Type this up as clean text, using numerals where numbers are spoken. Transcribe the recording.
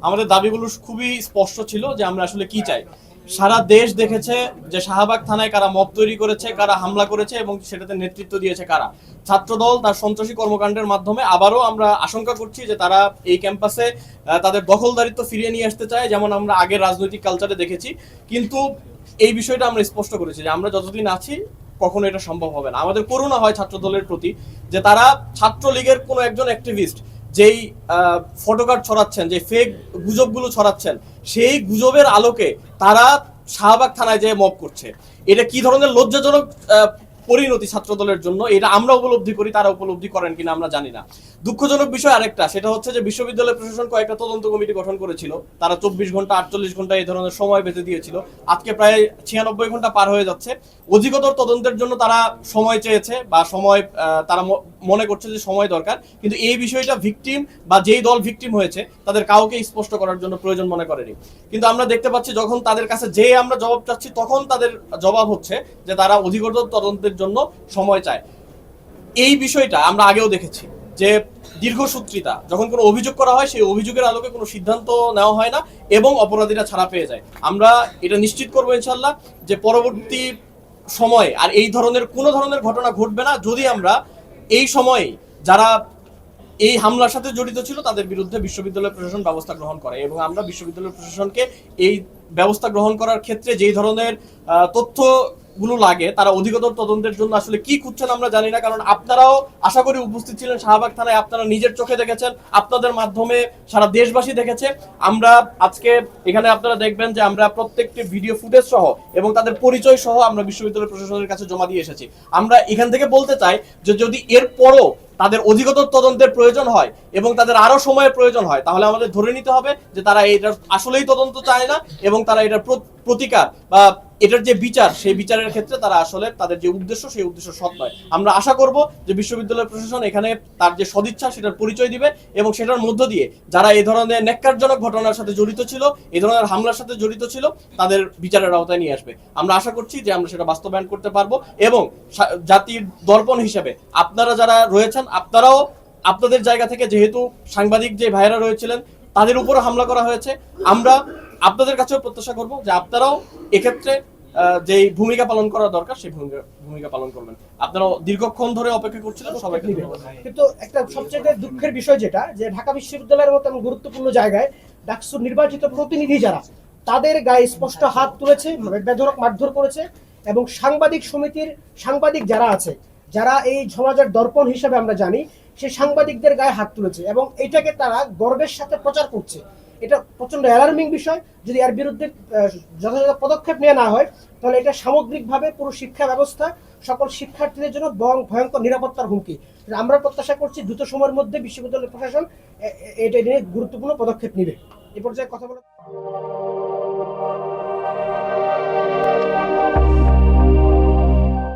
আমাদের দাবিগুলো খুবই স্পষ্ট ছিল যে আমরা আসলে কি চাই। সারা দেশ দেখেছে যে শাহবাগ থানায় কারা মব তৈরি করেছে, কারা হামলা করেছে এবং সেটাতে নেতৃত্ব দিয়েছে কারা। ছাত্রদল তার সন্ত্রাসী কর্মকাণ্ডের মাধ্যমে আবারও আমরা আশঙ্কা করছি যে তারা এই ক্যাম্পাসে তাদের দখলদারিত্ব ফিরিয়ে নিয়ে আসতে চায়, যেমন আমরা আগের রাজনৈতিক কালচারে দেখেছি। কিন্তু এই বিষয়টা আমরা স্পষ্ট করেছি যে আমরা যতদিন আছি কখনো এটা সম্ভব হবে না। আমাদের করুণা হয় ছাত্রদলের প্রতি যে তারা ছাত্রলীগের কোনো একজন অ্যাক্টিভিস্ট যেই ফটোকার্ড ছড়াচ্ছেন, যে ফেক গুজবগুলো ছড়াচ্ছেন, সেই গুজবের আলোকে তারা শাহবাগ থানায় যেয়ে মব করছে। এটা কি ধরনের লজ্জাজনক পরিণতি ছাত্রদলের জন্য, এটা আমরা উপলব্ধি করি, তারা উপলব্ধি করেন কিনা আমরা জানি না। দুঃখজনক বিষয় আরেকটা, সেটা হচ্ছে যে বিশ্ববিদ্যালয় প্রশাসন কয়েকটা তদন্ত কমিটি গঠন করেছিল। তারা 24 ঘন্টা 48 ঘন্টা এই ধরনের সময় বেঁধে দিয়েছিল। আজকে প্রায় 96 ঘন্টা পার হয়ে যাচ্ছে। অধিকতর তদন্তের জন্য তারা সময় চেয়েছে বা সময় তারা মনে করছে যে সময় দরকার, কিন্তু এই বিষয়টা ভিকটিম বা যেই দল ভিকটিম হয়েছে তাদের কাউকে স্পষ্ট করার জন্য প্রয়োজন মনে করেনি। কিন্তু আমরা দেখতে পাচ্ছি যখন তাদের কাছে যে আমরা জবাব চাচ্ছি তখন তাদের জবাব হচ্ছে যে তারা অধিকতর তদন্তের জন্য সময় চায়। এই বিষয়টা আমরা আগেও দেখেছি যে দীর্ঘসূত্রিতা, যখন কোনো অভিযোগ করা হয় সেই অভিযোগের আলোকে কোনো সিদ্ধান্ত নেওয়া হয় না এবং অপরাধীরা ছাড়া পেয়ে যায়। আমরা এটা নিশ্চিত করবো ইনশাল্লাহ যে পরবর্তী সময়ে আর এই ধরনের কোনো ধরনের ঘটনা ঘটবে না, যদি আমরা এই সময়ে যারা এই হামলার সাথে জড়িত ছিল তাদের বিরুদ্ধে বিশ্ববিদ্যালয় প্রশাসন ব্যবস্থা গ্রহণ করে। এবং আমরা বিশ্ববিদ্যালয় প্রশাসনকে এই ব্যবস্থা গ্রহণ করার ক্ষেত্রে যেই ধরনের তথ্যগুলো লাগে, তারা অধিকতর তদন্তের জন্য আসলে কি খুঁজছেন আমরা জানি না, কারণ আপনারাও আশা করি উপস্থিত ছিলেন শাহবাগ থানায়, আপনারা নিজের চোখে দেখেছেন, আপনাদের মাধ্যমে সারা দেশবাসী দেখেছে। আমরা আজকে এখানে আপনারা দেখবেন যে আমরা প্রত্যেকটি ভিডিও ফুটেজ সহ এবং তাদের পরিচয় সহ আমরা বিশ্ববিদ্যালয় প্রশাসনের কাছে জমা দিয়ে এসেছি। আমরা এখান থেকে বলতে চাই যে যদি এরপরও তাদের অধিকতর তদন্তের প্রয়োজন হয় এবং তাদের আরো সময়ের প্রয়োজন হয়, তাহলে আমাদের ধরে নিতে হবে যে তারা এটা আসলেই তদন্ত চায় না এবং তারা এটার প্রতিকার বা এটার যে বিচার, সেই বিচারের ক্ষেত্রে তারা আসলে তাদের যে উদ্দেশ্য সেই উদ্দেশ্য সৎ নয়। আমরা আশা করব যে বিশ্ববিদ্যালয় প্রশাসন এখানে তার যে সদিচ্ছা সেটার পরিচয় দিবে এবং সেটার মধ্য দিয়ে যারা এই ধরনের ন্যাক্কারজনক ঘটনার সাথে জড়িত ছিল, এই ধরনের হামলার সাথে জড়িত ছিল, তাদের বিচারের আওতায় নিয়ে আসবে। আমরা আশা করছি যে আমরা সেটা বাস্তবায়ন করতে পারবো এবং জাতির দর্পণ হিসেবে আপনারা যারা রয়েছেন, আপনারাও আপনাদের জায়গা থেকে, যেহেতু সাংবাদিক যে ভাইয়েরা রয়েছিলেন তাদের উপরও হামলা করা হয়েছে, আমরা আপনাদের কাছেও প্রত্যাশা করব যে আপনারাও এক্ষেত্রে যে ভূমিকা পালন করা দরকার সেই ভূমিকা পালন করবেন। আপনারাও দীর্ঘক্ষণ ধরে অপেক্ষা করছিলেন, সবাইকে ধন্যবাদ। কিন্তু একটা সবচেয়ে দুঃখের বিষয় যেটা, যে ঢাকা বিশ্ববিদ্যালয়ের মতো গুরুত্বপূর্ণ জায়গায় ডাকসুর নির্বাচিত প্রতিনিধি যারা, তাদের গায়ে স্পষ্ট হাত তুলেছে, বেধড়ক মারধর করেছে এবং সাংবাদিক সমিতির সাংবাদিক যারা আছে, যারা এই সমাজের দর্পণ হিসেবে আমরা জানি, সেই সাংবাদিকদের গায়ে হাত তুলেছে এবং এটাকে তারা গর্বের সাথে প্রচার করছে। এটা প্রচন্ড অ্যালার্মিং বিষয়। যদি এর বিরুদ্ধে যথাযথ পদক্ষেপ নেওয়া না হয়, তাহলে এটা সামগ্রিকভাবে পুরো শিক্ষা ব্যবস্থা, সকল শিক্ষার্থীদের জন্য ভয়ঙ্কর নিরাপত্তার হুমকি। আমরা প্রত্যাশা করছি দ্রুত সময়ের মধ্যে বিশ্ববিদ্যালয় প্রশাসন এটা নিয়ে গুরুত্বপূর্ণ পদক্ষেপ নেবে। এ পর্যায়ে কথা বলে